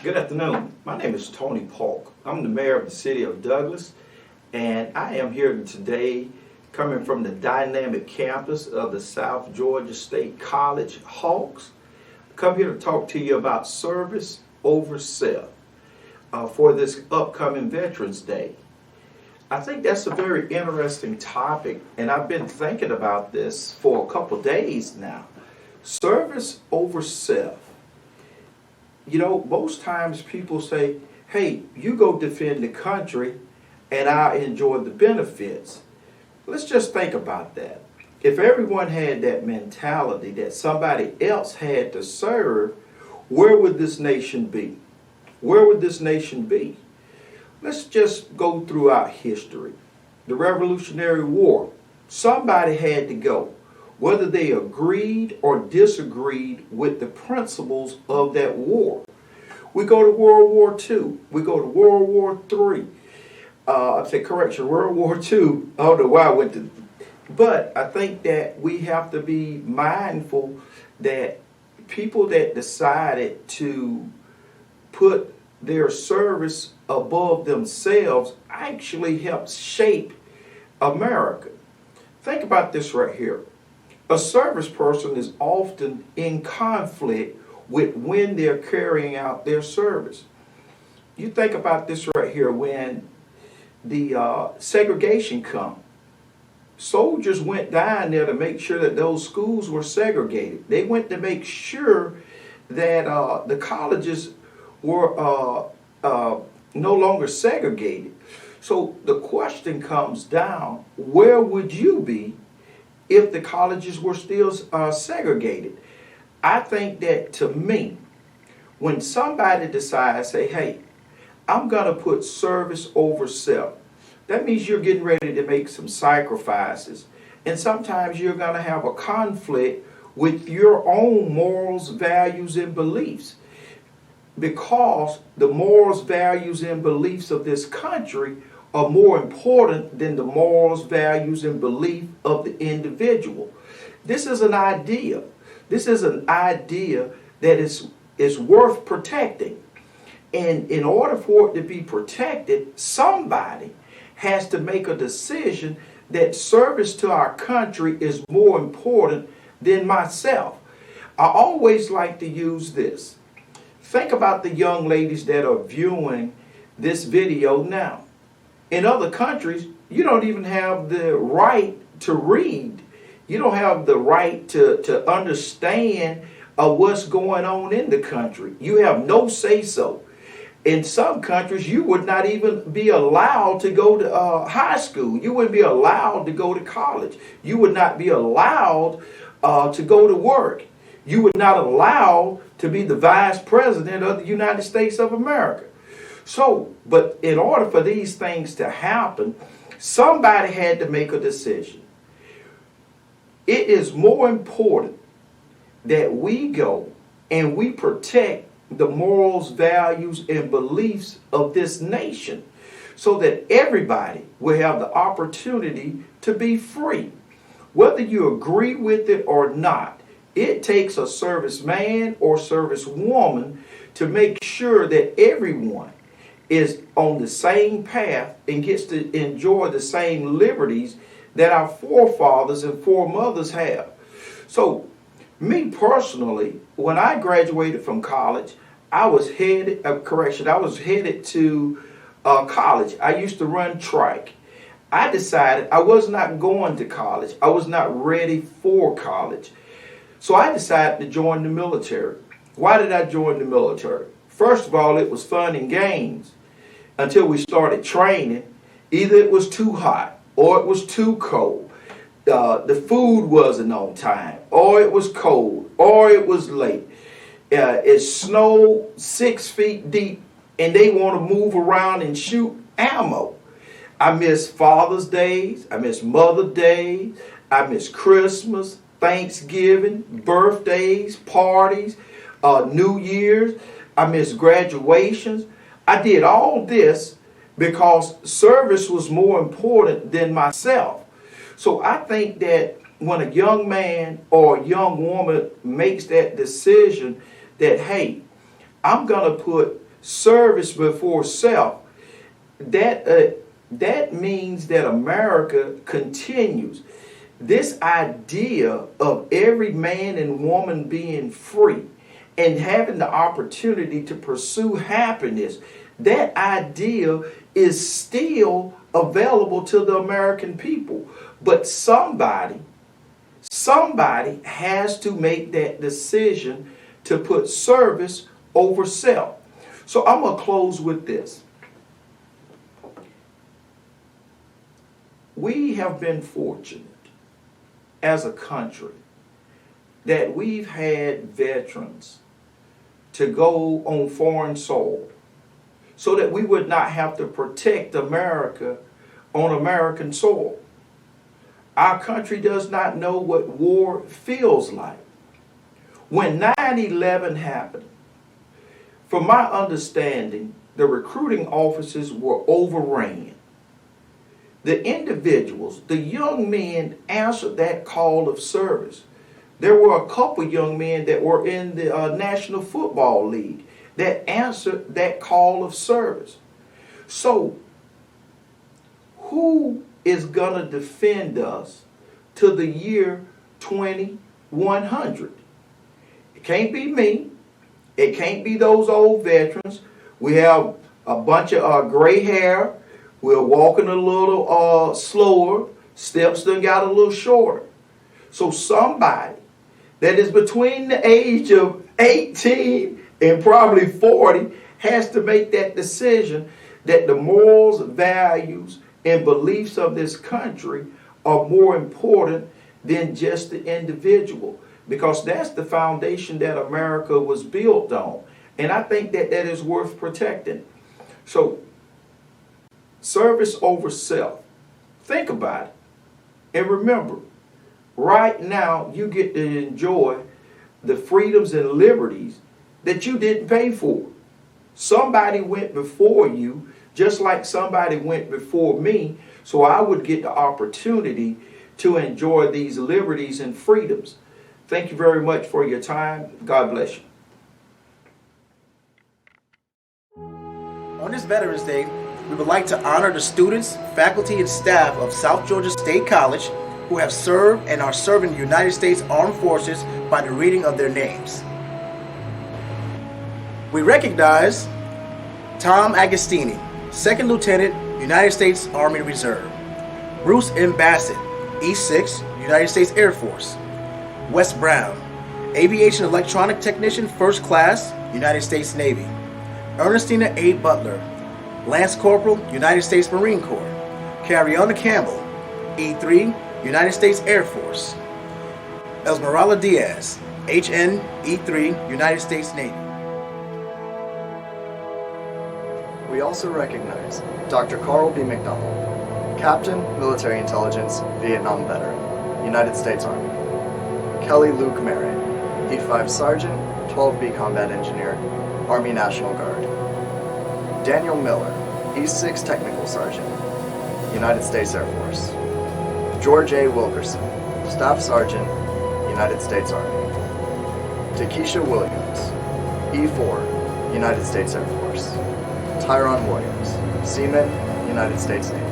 Good afternoon. My name is Tony Polk. I'm the mayor of the city of Douglas, and I am here today coming from the dynamic campus of the South Georgia State College Hawks. Come here to talk to you about service over self for this upcoming Veterans Day. I think that's a very interesting topic, and I've been thinking about this for a couple days now. Service over self. You know, most times people say, hey, you go defend the country and I'll enjoy the benefits. Let's just think about that. If everyone had that mentality that somebody else had to serve, where would this nation be? Where would this nation be? Let's just go throughout history. The Revolutionary War, somebody had to go, whether they agreed or disagreed with the principles of that war. We go to World War II. We go to World War III. World War II. I don't know why I went to, but I think that we have to be mindful that people that decided to put their service above themselves actually helped shape America. Think about this right here. A service person is often in conflict with when they're carrying out their service. You think about this right here when the segregation come. Soldiers went down there to make sure that those schools were segregated. They went to make sure that the colleges were no longer segregated. So the question comes down, where would you be if the colleges were still segregated? I think that, to me, when somebody decides, say, hey, I'm going to put service over self, that means you're getting ready to make some sacrifices. And sometimes you're going to have a conflict with your own morals, values, and beliefs. Because the morals, values, and beliefs of this country are more important than the morals, values, and belief of the individual. This is an idea. This is an idea that is worth protecting. And in order for it to be protected, somebody has to make a decision that service to our country is more important than myself. I always like to use this. Think about the young ladies that are viewing this video now. In other countries, you don't even have the right to read. You don't have the right to understand what's going on in the country. You have no say-so. In some countries, you would not even be allowed to go to high school. You wouldn't be allowed to go to college. You would not be allowed to go to work. You would not allow to be the vice president of the United States of America. So, but in order for these things to happen, somebody had to make a decision. It is more important that we go and we protect the morals, values, and beliefs of this nation so that everybody will have the opportunity to be free. Whether you agree with it or not, it takes a serviceman or servicewoman to make sure that everyone is on the same path and gets to enjoy the same liberties that our forefathers and foremothers have. So, me personally, when I graduated from college, I was headed to college. I used to run track. I decided I was not going to college. I was not ready for college. So I decided to join the military. Why did I join the military? First of all, it was fun and games until we started training. Either it was too hot or it was too cold. The food wasn't on time, or it was cold, or it was late. It snowed 6 feet deep, and they want to move around and shoot ammo. I miss Father's Days. I miss Mother's Days. I miss Christmas, Thanksgiving, birthdays, parties, New Year's. I miss graduations. I did all this because service was more important than myself. So I think that when a young man or a young woman makes that decision that, hey, I'm going to put service before self, that means that America continues this idea of every man and woman being free and having the opportunity to pursue happiness. That idea is still available to the American people. But somebody has to make that decision to put service over self. So I'm going to close with this. We have been fortunate as a country that we've had veterans to go on foreign soil so that we would not have to protect America on American soil. Our country does not know what war feels like. When 9/11 happened, from my understanding, the recruiting offices were overran. The individuals, the young men, answered that call of service. There were a couple young men that were in the National Football League that answered that call of service. So, who is going to defend us to the year 2100? It can't be me. It can't be those old veterans. We have a bunch of gray hair. We're walking a little slower. Steps done got a little shorter. So somebody that is between the age of 18 and probably 40 has to make that decision that the morals, values, and beliefs of this country are more important than just the individual. Because that's the foundation that America was built on. And I think that that is worth protecting. So, service over self. Think about it. And remember, right now you get to enjoy the freedoms and liberties that you didn't pay for. Somebody went before you, just like somebody went before me, so I would get the opportunity to enjoy these liberties and freedoms. Thank you very much for your time. God bless you. On this Veterans Day, we would like to honor the students, faculty, and staff of South Georgia State College who have served and are serving the United States Armed Forces by the reading of their names. We recognize Tom Agostini, 2nd Lieutenant, United States Army Reserve. Bruce M. Bassett, E6, United States Air Force. Wes Brown, Aviation Electronic Technician, 1st Class, United States Navy. Ernestina A. Butler, Lance Corporal, United States Marine Corps. Cariana Campbell, E3, United States Air Force. Esmeralda Diaz, HN, E3, United States Navy. We also recognize Dr. Carl B. McDonald, Captain, Military Intelligence, Vietnam Veteran, United States Army. Kelly Luke Merritt, E5 Sergeant, 12B Combat Engineer, Army National Guard. Daniel Miller, E6 Technical Sergeant, United States Air Force. George A. Wilkerson, Staff Sergeant, United States Army. Takesha Williams, E4, United States Air Force. Tyron Williams, Seaman, United States Navy.